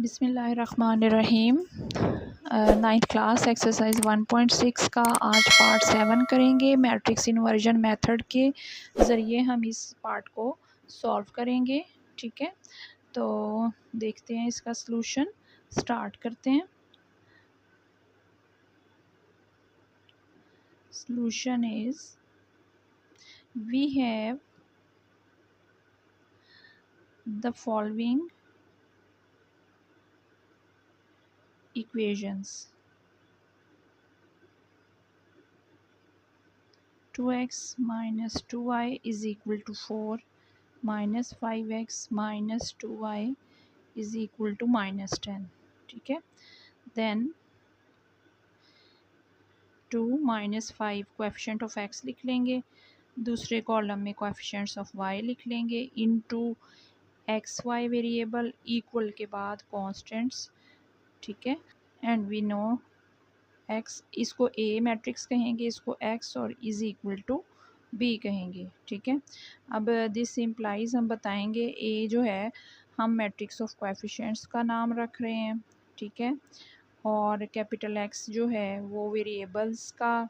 बिस्मिल्लाहिर्रहमानिर्रहीम। Ninth class exercise 1.6 का आज पार्ट 7 करेंगे। मैट्रिक्स इन्वर्जन मेथड के ज़रिए हम इस पार्ट को सॉल्व करेंगे। ठीक है, तो देखते हैं इसका सलूशन। स्टार्ट करते हैं। Solution is we have the following equations 2x minus 2y is equal to 4 minus 5x minus 2y is equal to minus 10। ठीक है, then 2 minus 5 coefficient of x लिख लेंगे, दूसरे कॉलम में कोएफिशिएंट्स ऑफ y लिख लेंगे, into x y variable equal के बाद कॉन्स्टेंट्स। ठीक है, एंड वी नो x, इसको a मैट्रिक्स कहेंगे, इसको x और इज इक्वल टू b कहेंगे। ठीक है, अब दिस इम्प्लाइज हम बताएंगे a जो है हम मैट्रिक्स ऑफ कोएफिशिएंट्स का नाम रख रहे हैं। ठीक है, और कैपिटल X जो है वो वेरिएबल्स का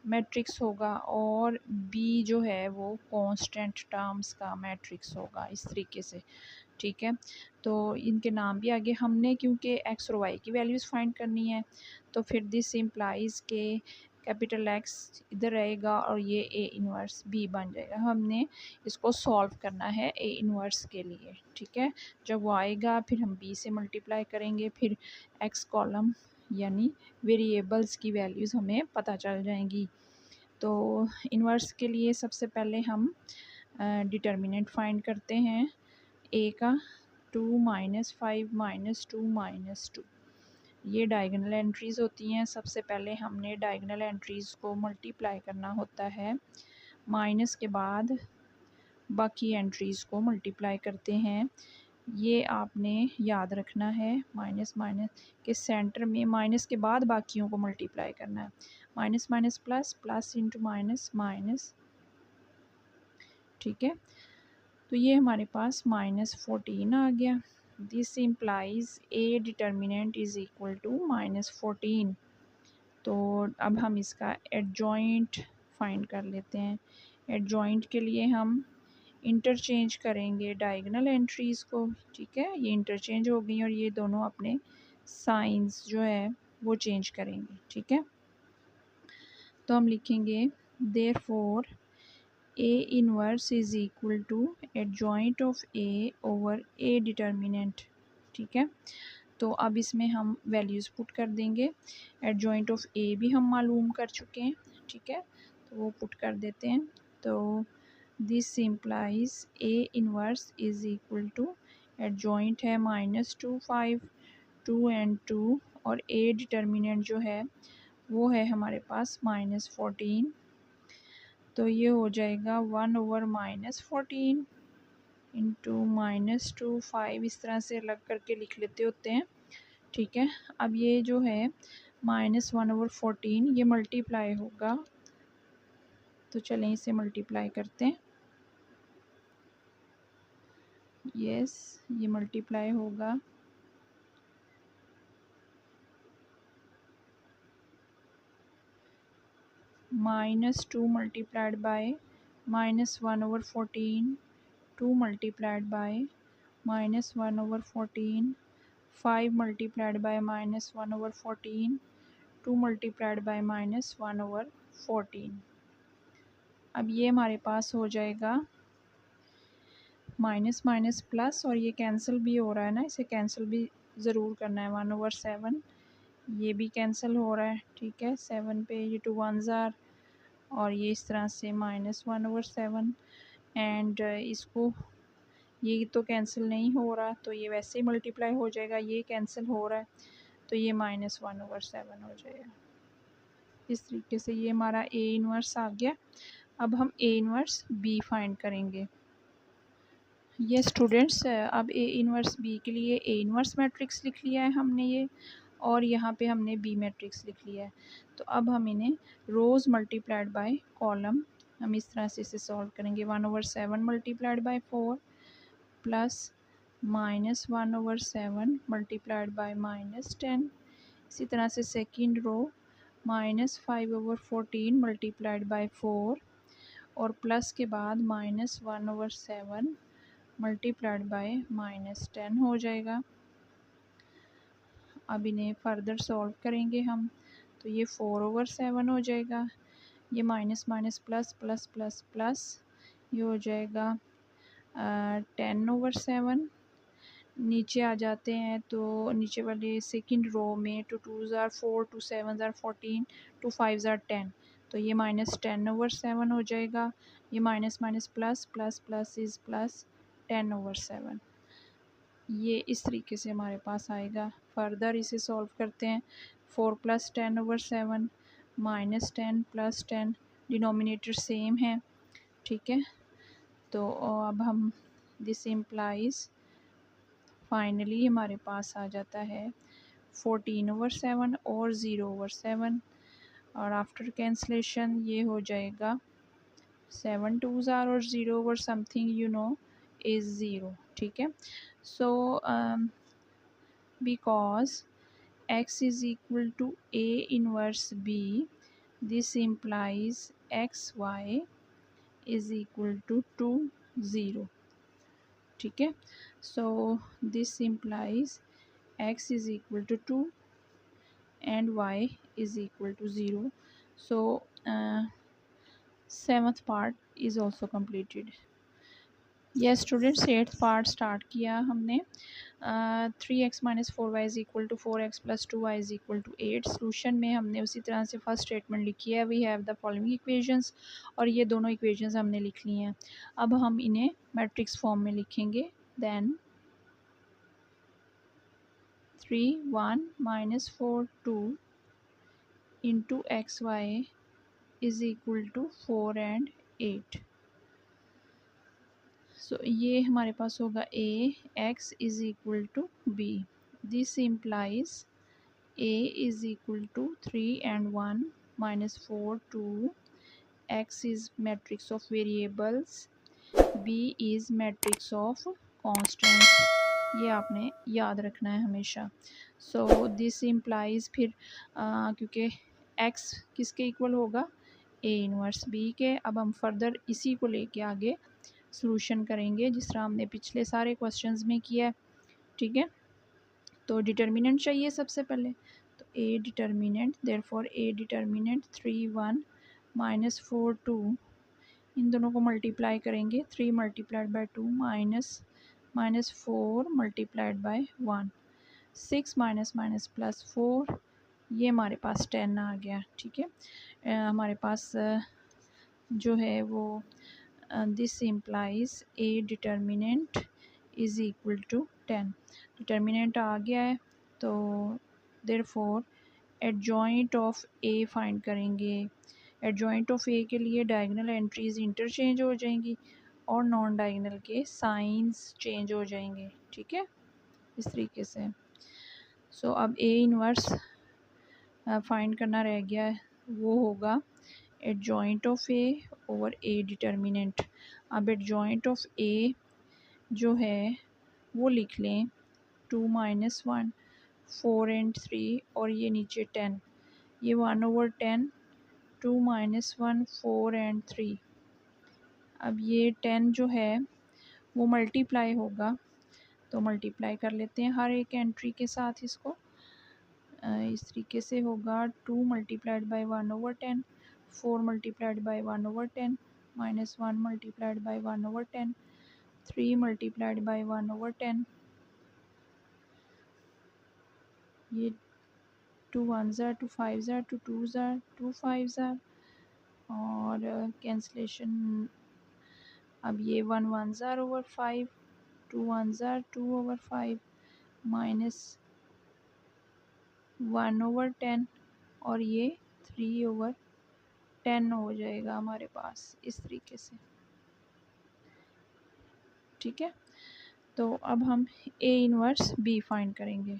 मैट्रिक्स होगा और B जो है वो कांस्टेंट टर्म्स का मैट्रिक्स होगा, इस तरीके से। ठीक है, तो इनके नाम भी आगे हमने, क्योंकि x और y की वैल्यूज़ फाइंड करनी है, तो फिर दिस इम्प्लाइज के कैपिटल X इधर रहेगा और ये A इन्वर्स B बन जाएगा। हमने इसको सॉल्व करना है A इन्वर्स के लिए। ठीक है, जब वो आएगा फिर हम B से मल्टीप्लाई करेंगे, फिर X कॉलम यानी वेरिएबल्स की वैल्यूज़ हमें पता चल जाएंगी। तो इन्वर्स के लिए सबसे पहले हम डिटर्मिनेंट फाइंड करते हैं A का। 2 - 5 - 2 - 2 ये डायगोनल एंट्रीज़ होती हैं। सबसे पहले हमने डायगोनल एंट्रीज़ को मल्टीप्लाई करना होता है, माइनस के बाद बाकी एंट्रीज़ को मल्टीप्लाई करते हैं। ये आपने याद रखना है, माइनस माइनस के सेंटर में माइनस के बाद बाकियों को मल्टीप्लाई करना है। Minus minus plus, plus into minus minus. ठीक है, तो ये हमारे पास -14 आ गया। This implies A determinant is equal to -14। तो अब हम इसका एडजॉइंट फाइंड कर लेते हैं। एडजॉइंट के लिए हम इंटरचेंज करेंगे डायगोनल एंट्रीज़ को। ठीक है, ये इंटरचेंज हो गई और ये दोनों अपने साइंस जो है वो चेंज करेंगे। ठीक है, तो हम लिखेंगे therefore A inverse is equal to adjoint of A over A determinant. ठीक है, तो अब इसमें हम वैल्यूज़ पुट कर देंगे। एडजॉइंट ऑफ A भी हम मालूम कर चुके हैं। ठीक है, तो वो पुट कर देते हैं। तो this implies A inverse is equal to adjoint है -2 5 2 एंड 2 और A डिटर्मिनेंट जो है वो है हमारे पास -14। तो ये हो जाएगा 1/-14 इंटू -2 5, इस तरह से अलग करके लिख लेते होते हैं। ठीक है, अब ये जो है -1/14 ये मल्टीप्लाई होगा, तो चलें इसे मल्टीप्लाई करते हैं। यस, ये मल्टीप्लाई होगा -2 multiplied by -1/14, 2 multiplied by -1/14, 5 multiplied by -1/14, 2 multiplied by -1/14। अब ये हमारे पास हो जाएगा माइनस माइनस प्लस, और ये कैंसिल भी हो रहा है ना, इसे कैंसिल भी ज़रूर करना है। 1/7 ये भी कैंसिल हो रहा है। ठीक है, 7 पे ये 2 1s आर, और ये इस तरह से -1/7 एंड इसको, ये तो कैंसिल नहीं हो रहा तो ये वैसे ही मल्टीप्लाई हो जाएगा। ये कैंसिल हो रहा है तो ये -1/7 हो जाएगा। इस तरीके से ये हमारा A इन्वर्स आ गया। अब हम A इन्वर्स B फाइंड करेंगे। ये स्टूडेंट्स, अब A इन्वर्स B के लिए A इन्वर्स मैट्रिक्स लिख लिया है हमने ये, और यहाँ पे हमने B मैट्रिक्स लिख लिया है। तो अब हम इन्हें रोज़ मल्टीप्लाइड बाय कॉलम, हम इस तरह से इसे सॉल्व करेंगे। 1/7 multiplied by 4 plus -1/7 multiplied by -10। इसी तरह से सेकंड रो -5/14 मल्टीप्लाइड बाय 4 और प्लस के बाद -1/7 मल्टीप्लाइड बाय -10 हो जाएगा। अब इन्हें फर्दर सॉल्व करेंगे हम, तो ये 4/7 हो जाएगा। ये minus minus plus plus plus plus ये हो जाएगा 10/7। नीचे आ जाते हैं तो नीचे वाले सेकंड रो में 2 2s are 4, 2 7s are 14, 2 5s are 10, तो ये -10/7 हो जाएगा। ये minus minus plus plus plus is plus 10/7। ये इस तरीके से हमारे पास आएगा। फर्दर इसे सॉल्व करते हैं। 4 + 10/7 -10 + 10 डिनोमिनेटर सेम है, ठीक है। तो अब हम दिस इम्प्लाइज फाइनली हमारे पास आ जाता है 14/7 और 0/7 और आफ्टर कैंसलेशन ये हो जाएगा 7 2s are और 0/समथिंग यू नो इज़ 0, ठीक है। सो because x is equal to A inverse B, this implies xy is equal to 2 0, ठीक है। so this implies x is equal to 2 and y is equal to 0। so seventh part is also completed। Yes students, eighth part start किया हमने। 3x - 4y is equal to 4x + 2y is equal to 8। Solution में हमने उसी तरह से first statement लिखी है, we have the following equations, और ये दोनों इक्वेशंस हमने लिख ली हैं। अब हम इन्हें मैट्रिक्स फॉर्म में लिखेंगे। Then 3 1 - 4 2 into xy is equal to 4 and 8। So ये हमारे पास होगा A X is equal to B. This implies A is equal to 3 and 1 - 4 2। X is matrix of variables, B is matrix of constants. ये आपने याद रखना है हमेशा। सो दिस इम्प्लाइज फिर क्योंकि एक्स किसके इक्वल होगा, ए इनवर्स बी के। अब हम फर्दर इसी को लेके आगे सॉल्यूशन करेंगे जिस तरह हमने पिछले सारे क्वेश्चंस में किया है, ठीक है। तो डिटर्मिनेंट चाहिए सबसे पहले, तो ए डिटर्मिनेंट, देयरफॉर ए डिटर्मिनेंट 3 1 - 4 2, इन दोनों को मल्टीप्लाई करेंगे। 3 × 2 -4 × 1, 6 -+ 4, ये हमारे पास 10 आ गया, ठीक है। हमारे पास जो है वो this implies A determinant is equal to 10। Determinant आ गया है, तो therefore adjoint of A find करेंगे। एडजॉइंट ऑफ ए के लिए डायगोनल एंट्रीज इंटरचेंज हो जाएंगी और नॉन डायगोनल के साइंस चेंज हो जाएंगे, ठीक है, इस तरीके से। सो अब ए इनवर्स फाइंड करना रह गया है, वो होगा adjoint of A over A determinant. अब एडजॉइंट ऑफ ए जो है वो लिख लें 2 - 1 4 and 3 और ये नीचे 10, ये 1/10 2 - 1 4 and 3। अब ये 10 जो है वो मल्टीप्लाई होगा, तो मल्टीप्लाई कर लेते हैं हर एक एंट्री के साथ इसको। इस तरीके से होगा 2 × 1/10, 4 × 1/10, -1 × 1/10, 3 × 1/10, ये 2 1s are 2 5s are 2 2s are 2 5s are और कैंसलेशन। अब ये 1 1s are over 5, 2 1s are 2/5, -1/10 और ये 3/10 हो जाएगा हमारे पास इस तरीके से, ठीक है। तो अब हम ए इनवर्स बी फाइंड करेंगे।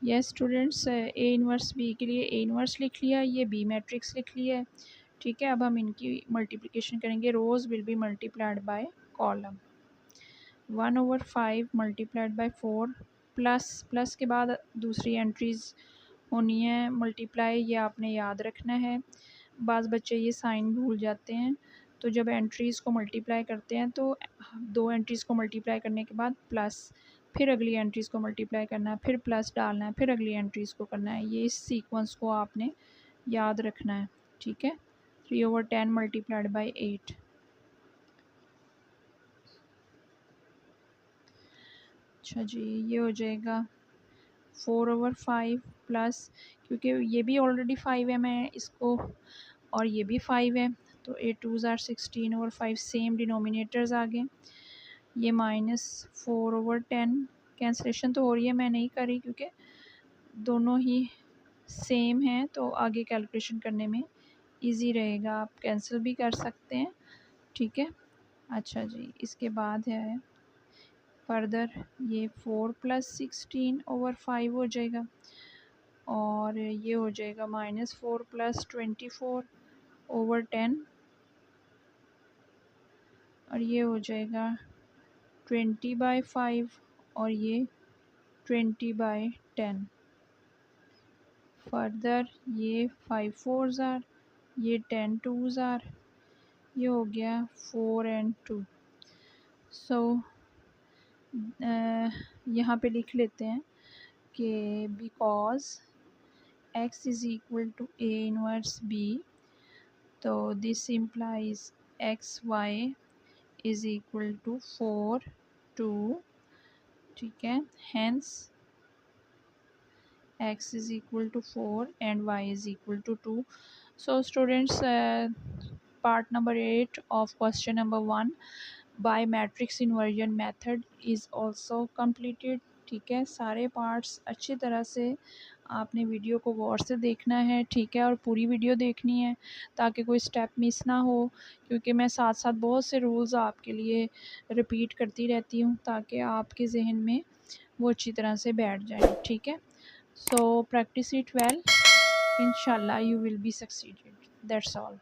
Yes students, A inverse B के लिए ए इनवर्स लिख लिया, ये बी मैट्रिक्स लिख लिया है, ठीक है। अब हम इनकी मल्टीप्लिकेशन करेंगे। Rows will be multiplied by column. 1/5 multiplied by 4 plus के बाद दूसरी एंट्रीज़ होनी है मल्टीप्लाई, ये आपने याद रखना है। बाज़ बच्चे ये साइन भूल जाते हैं, तो जब एंट्रीज़ को मल्टीप्लाई करते हैं तो दो एंट्रीज़ को मल्टीप्लाई करने के बाद प्लस, फिर अगली एंट्रीज़ को मल्टीप्लाई करना है, फिर प्लस डालना है, फिर अगली एंट्रीज़ को करना है। ये इस सीक्वेंस को आपने याद रखना है, ठीक है। 3/10 मल्टीप्लाइड बाई 8। अच्छा जी, ये हो जाएगा 4/5 प्लस, क्योंकि ये भी ऑलरेडी 5 है, मैं इसको, और ये भी 5 है, तो 8 2 ज़ार 16/5 सेम डिनोमिनेटर्स आ गए। ये -4/10 कैंसलेशन तो हो रही है, मैं नहीं करी क्योंकि दोनों ही सेम हैं, तो आगे कैलकुलेशन करने में इजी रहेगा। आप कैंसिल भी कर सकते हैं, ठीक है। अच्छा जी, इसके बाद है फर्दर ये 4 + 16/5 हो जाएगा, और ये हो जाएगा -4 + 24/10, और ये हो जाएगा 20/5, और ये 20/10। फर्दर ये 5 4 ज़ार, ये 10 2 ज़ार, ये हो गया 4 और 2। सो यहाँ पे लिख लेते हैं कि because x is equal to a inverse b, तो this implies x y is equal to 4 2, ठीक है। Hence x is equal to 4 and y is equal to 2. So students, part number 8 of question number 1 by matrix inversion method is also completed, ठीक है। सारे parts अच्छी तरह से आपने video को गौर से देखना है, ठीक है, और पूरी वीडियो देखनी है ताकि कोई स्टेप मिस ना हो, क्योंकि मैं साथ साथ बहुत से रूल्स आपके लिए रिपीट करती रहती हूँ ताकि आपके जहन में वो अच्छी तरह से बैठ जाए, ठीक है। So practice it well. Inshallah you will be succeeded. That's all.